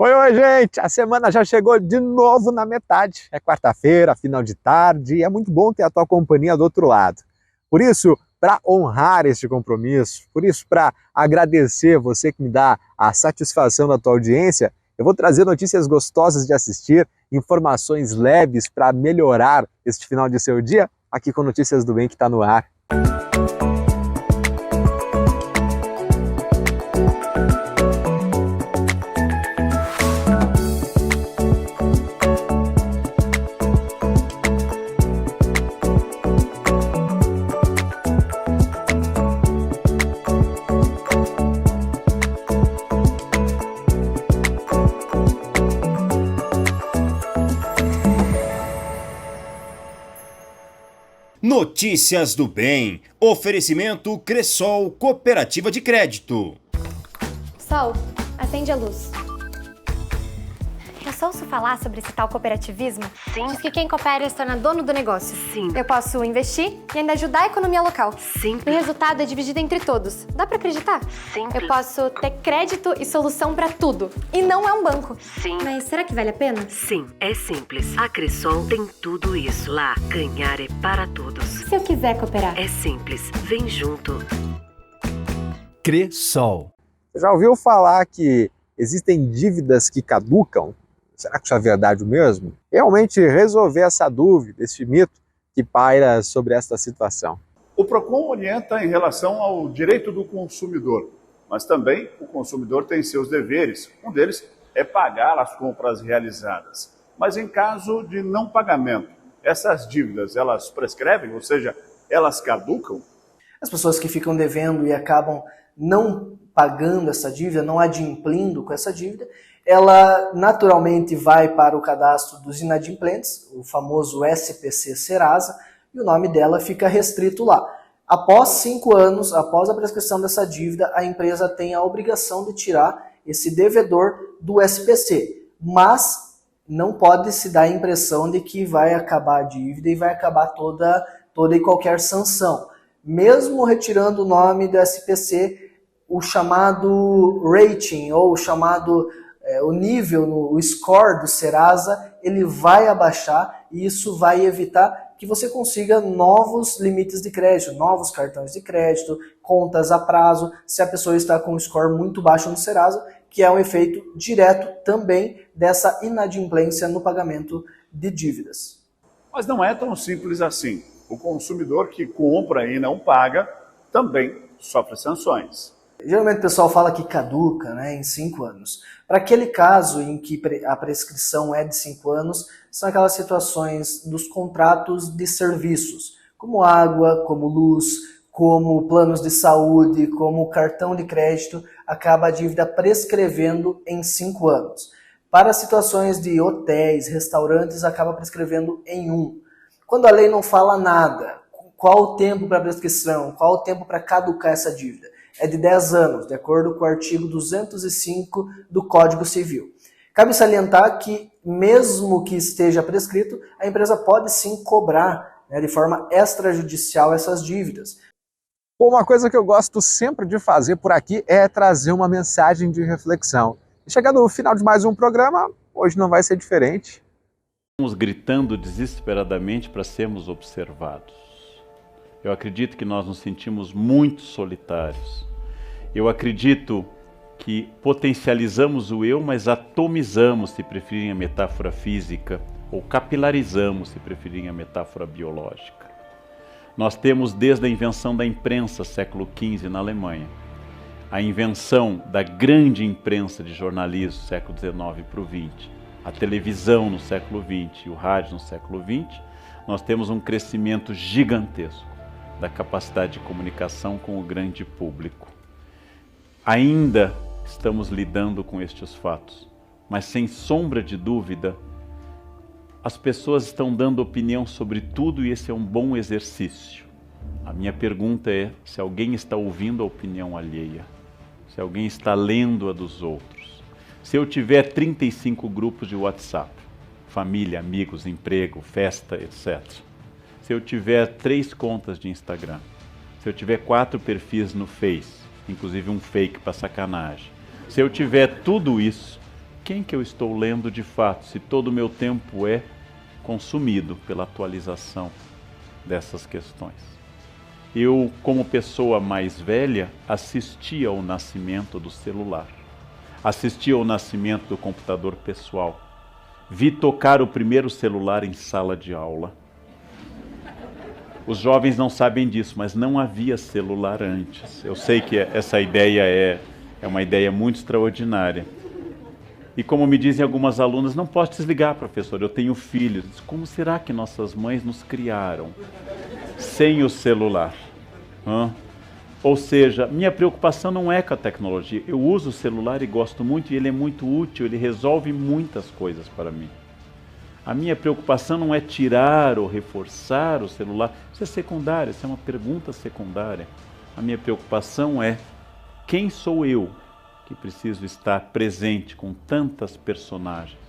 Oi, gente! A semana já chegou de novo na metade. É quarta-feira, final de tarde, e é muito bom ter a tua companhia do outro lado. Por isso, para honrar este compromisso, por isso, para agradecer você que me dá a satisfação da tua audiência, eu vou trazer notícias gostosas de assistir, informações leves para melhorar este final de seu dia, aqui com Notícias do Bem que está no ar. Notícias do Bem. Oferecimento Cressol Cooperativa de Crédito. Sol, acende a luz. Eu ouço falar sobre esse tal cooperativismo? Sim. Diz que quem coopera se torna dono do negócio. Sim. Eu posso investir e ainda ajudar a economia local. Sim. O resultado é dividido entre todos. Dá pra acreditar? Sim. Eu posso ter crédito e solução pra tudo. E não é um banco. Sim. Mas será que vale a pena? Sim, é simples. A Cressol tem tudo isso. Lá, ganhar é para todos. Se eu quiser cooperar? É simples. Vem junto. Cressol. Você já ouviu falar que existem dívidas que caducam? Será que isso é verdade mesmo? Realmente resolver essa dúvida, esse mito que paira sobre esta situação. O PROCON orienta em relação ao direito do consumidor, mas também o consumidor tem seus deveres. Um deles é pagar as compras realizadas. Mas em caso de não pagamento, essas dívidas, elas prescrevem, ou seja, elas caducam? As pessoas que ficam devendo e acabam não pagando essa dívida, não adimplindo com essa dívida, ela naturalmente vai para o cadastro dos inadimplentes, o famoso SPC Serasa, e o nome dela fica restrito lá. Após 5 anos, após a prescrição dessa dívida, a empresa tem a obrigação de tirar esse devedor do SPC, mas não pode se dar a impressão de que vai acabar a dívida e vai acabar toda e qualquer sanção. Mesmo retirando o nome do SPC, o chamado rating ou o chamado o nível, o score do Serasa, ele vai abaixar e isso vai evitar que você consiga novos limites de crédito, novos cartões de crédito, contas a prazo, se a pessoa está com um score muito baixo no Serasa, que é um efeito direto também dessa inadimplência no pagamento de dívidas. Mas não é tão simples assim. O consumidor que compra e não paga também sofre sanções. Geralmente o pessoal fala que caduca, né, em 5 anos. Para aquele caso em que a prescrição é de 5 anos, são aquelas situações dos contratos de serviços, como água, como luz, como planos de saúde, como cartão de crédito, acaba a dívida prescrevendo em 5 anos. Para situações de hotéis, restaurantes, acaba prescrevendo em 1. Quando a lei não fala nada, qual o tempo para prescrição, qual o tempo para caducar essa dívida? É de 10 anos, de acordo com o artigo 205 do Código Civil. Cabe salientar que, mesmo que esteja prescrito, a empresa pode sim cobrar, né, de forma extrajudicial essas dívidas. Bom, uma coisa que eu gosto sempre de fazer por aqui é trazer uma mensagem de reflexão. E chegando no final de mais um programa, hoje não vai ser diferente. Estamos gritando desesperadamente para sermos observados. Eu acredito que nós nos sentimos muito solitários. Eu acredito que potencializamos o eu, mas atomizamos, se preferirem a metáfora física, ou capilarizamos, se preferirem a metáfora biológica. Nós temos desde a invenção da imprensa, século XV, na Alemanha, a invenção da grande imprensa de jornalismo, século XIX para o XX, a televisão no século XX e o rádio no século XX, nós temos um crescimento gigantesco da capacidade de comunicação com o grande público. Ainda estamos lidando com estes fatos, mas sem sombra de dúvida, as pessoas estão dando opinião sobre tudo e esse é um bom exercício. A minha pergunta é se alguém está ouvindo a opinião alheia, se alguém está lendo a dos outros. Se eu tiver 35 grupos de WhatsApp, família, amigos, emprego, festa, etc. Se eu tiver 3 contas de Instagram, se eu tiver 4 perfis no Face, inclusive um fake para sacanagem, se eu tiver tudo isso, quem que eu estou lendo de fato, se todo o meu tempo é consumido pela atualização dessas questões. Eu, como pessoa mais velha, assisti ao nascimento do celular, assisti ao nascimento do computador pessoal, vi tocar o primeiro celular em sala de aula. Os jovens não sabem disso, mas não havia celular antes. Eu sei que essa ideia é uma ideia muito extraordinária. E como me dizem algumas alunas, não posso desligar, professor, eu tenho filhos. Como será que nossas mães nos criaram sem o celular? Ou seja, minha preocupação não é com a tecnologia. Eu uso o celular e gosto muito, e ele é muito útil, ele resolve muitas coisas para mim. A minha preocupação não é tirar ou reforçar o celular. Isso é secundário, isso é uma pergunta secundária. A minha preocupação é quem sou eu que preciso estar presente com tantas personagens,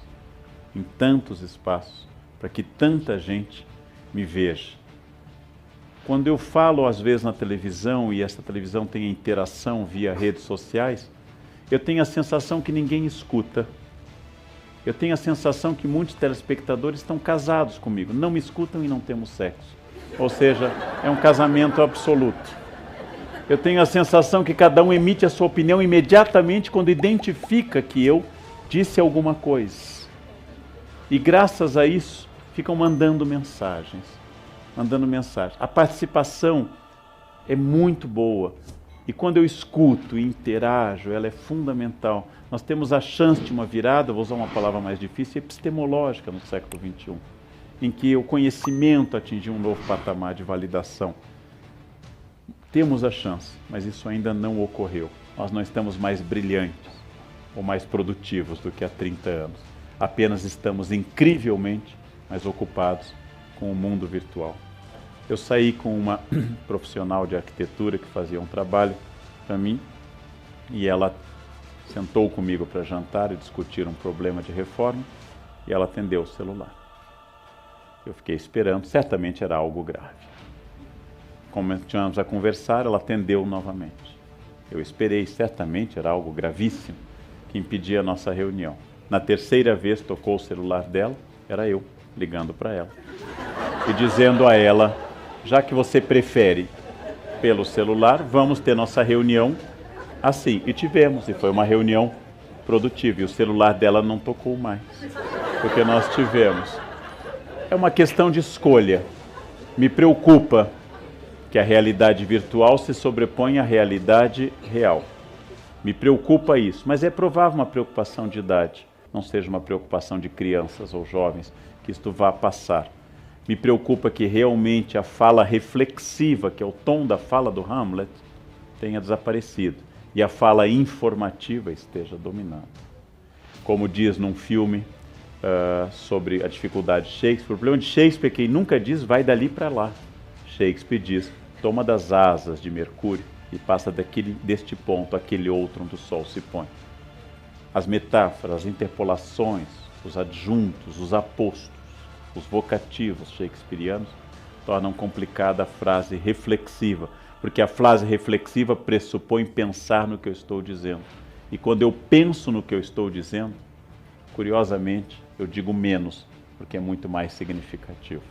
em tantos espaços, para que tanta gente me veja. Quando eu falo às vezes na televisão, e essa televisão tem interação via redes sociais, eu tenho a sensação que ninguém escuta. Eu tenho a sensação que muitos telespectadores estão casados comigo, não me escutam e não temos sexo. Ou seja, é um casamento absoluto. Eu tenho a sensação que cada um emite a sua opinião imediatamente quando identifica que eu disse alguma coisa. E graças a isso, ficam mandando mensagens. A participação é muito boa. E quando eu escuto e interajo, ela é fundamental. Nós temos a chance de uma virada, vou usar uma palavra mais difícil, epistemológica no século XXI, em que o conhecimento atingiu um novo patamar de validação. Temos a chance, mas isso ainda não ocorreu. Nós não estamos mais brilhantes ou mais produtivos do que há 30 anos. Apenas estamos incrivelmente mais ocupados com o mundo virtual. Eu saí com uma profissional de arquitetura que fazia um trabalho para mim e ela sentou comigo para jantar e discutir um problema de reforma e ela atendeu o celular. Eu fiquei esperando, certamente era algo grave. Continuamos a conversar, ela atendeu novamente. Eu esperei, certamente era algo gravíssimo que impedia a nossa reunião. Na terceira vez tocou o celular dela, era eu ligando para ela e dizendo a ela: já que você prefere pelo celular, vamos ter nossa reunião assim. E tivemos, e foi uma reunião produtiva. E o celular dela não tocou mais, porque nós tivemos. É uma questão de escolha. Me preocupa que a realidade virtual se sobrepõe à realidade real. Me preocupa isso, mas é provável uma preocupação de idade, não seja uma preocupação de crianças ou jovens, que isto vá passar. Me preocupa que realmente a fala reflexiva, que é o tom da fala do Hamlet, tenha desaparecido e a fala informativa esteja dominando. Como diz num filme sobre a dificuldade de Shakespeare, o problema de Shakespeare é que ele nunca diz vai dali para lá. Shakespeare diz toma das asas de Mercúrio e passa deste ponto àquele outro onde o sol se põe. As metáforas, as interpolações, os adjuntos, os apostos, os vocativos shakespearianos tornam complicada a frase reflexiva, porque a frase reflexiva pressupõe pensar no que eu estou dizendo. E quando eu penso no que eu estou dizendo, curiosamente, eu digo menos, porque é muito mais significativo.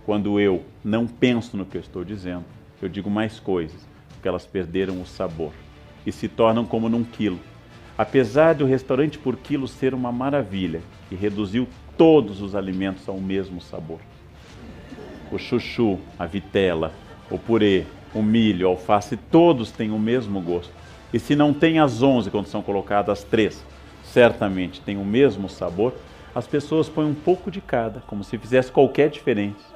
Quando eu não penso no que eu estou dizendo, eu digo mais coisas, porque elas perderam o sabor e se tornam como num quilo. Apesar do restaurante por quilo ser uma maravilha, que reduziu todos os alimentos ao mesmo sabor. O chuchu, a vitela, o purê, o milho, a alface, todos têm o mesmo gosto. E se não tem as 11 quando são colocadas as 3, certamente tem o mesmo sabor, as pessoas põem um pouco de cada, como se fizesse qualquer diferença.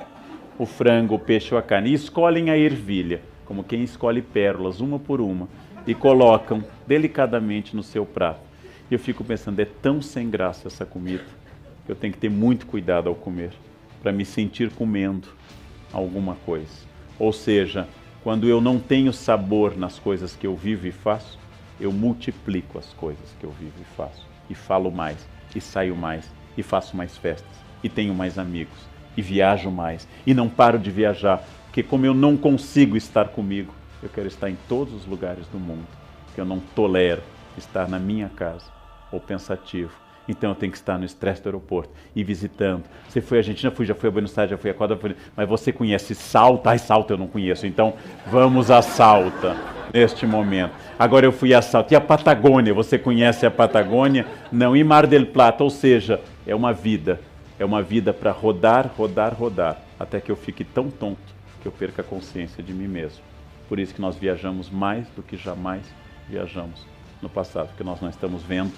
O frango, o peixe ou a carne, e escolhem a ervilha, como quem escolhe pérolas, uma por uma, e colocam delicadamente no seu prato. E eu fico pensando, é tão sem graça essa comida, que eu tenho que ter muito cuidado ao comer, para me sentir comendo alguma coisa. Ou seja, quando eu não tenho sabor nas coisas que eu vivo e faço, eu multiplico as coisas que eu vivo e faço. E falo mais, e saio mais, e faço mais festas, e tenho mais amigos, e viajo mais, e não paro de viajar, porque como eu não consigo estar comigo, eu quero estar em todos os lugares do mundo, porque eu não tolero estar na minha casa, ou pensativo. Então eu tenho que estar no estresse do aeroporto e visitando. Você foi à Argentina? Fui, já fui a Buenos Aires, já fui a Equador, mas você conhece Salta? Ai, Salta eu não conheço, então vamos a Salta neste momento. Agora eu fui a Salta. E a Patagônia? Você conhece a Patagônia? Não. E Mar del Plata? Ou seja, é uma vida para rodar, rodar, rodar, até que eu fique tão tonto que eu perca a consciência de mim mesmo. Por isso que nós viajamos mais do que jamais viajamos no passado, porque nós não estamos vendo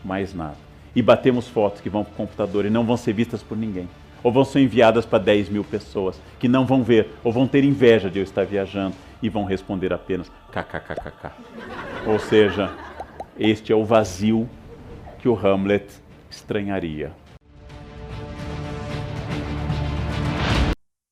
mais nada. E batemos fotos que vão para o computador e não vão ser vistas por ninguém. Ou vão ser enviadas para 10 mil pessoas que não vão ver, ou vão ter inveja de eu estar viajando e vão responder apenas kkkk. Ou seja, este é o vazio que o Hamlet estranharia.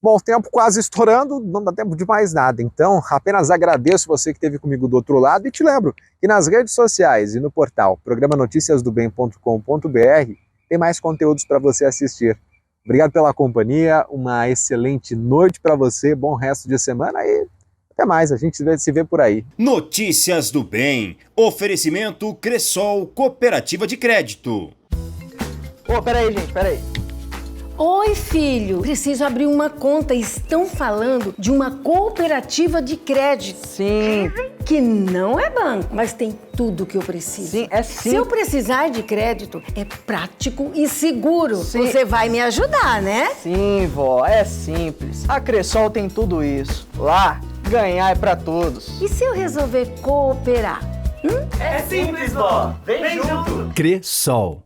Bom, o tempo quase estourando, não dá tempo de mais nada. Então, apenas agradeço você que esteve comigo do outro lado e te lembro que nas redes sociais e no portal programanoticiasdobem.com.br tem mais conteúdos para você assistir. Obrigado pela companhia, uma excelente noite para você, bom resto de semana e até mais, a gente se vê por aí. Notícias do Bem. Oferecimento Cressol Cooperativa de Crédito. Ô, peraí, gente, peraí. Oi, filho. Preciso abrir uma conta. Estão falando de uma cooperativa de crédito. Sim. Que não é banco, mas tem tudo que eu preciso. Sim, é sim. Se eu precisar de crédito, é prático e seguro. Sim. Você vai me ajudar, né? Sim, vó, é simples. A Cressol tem tudo isso. Lá, ganhar é pra todos. E se eu resolver cooperar? É simples, vó. Vem junto. Cressol.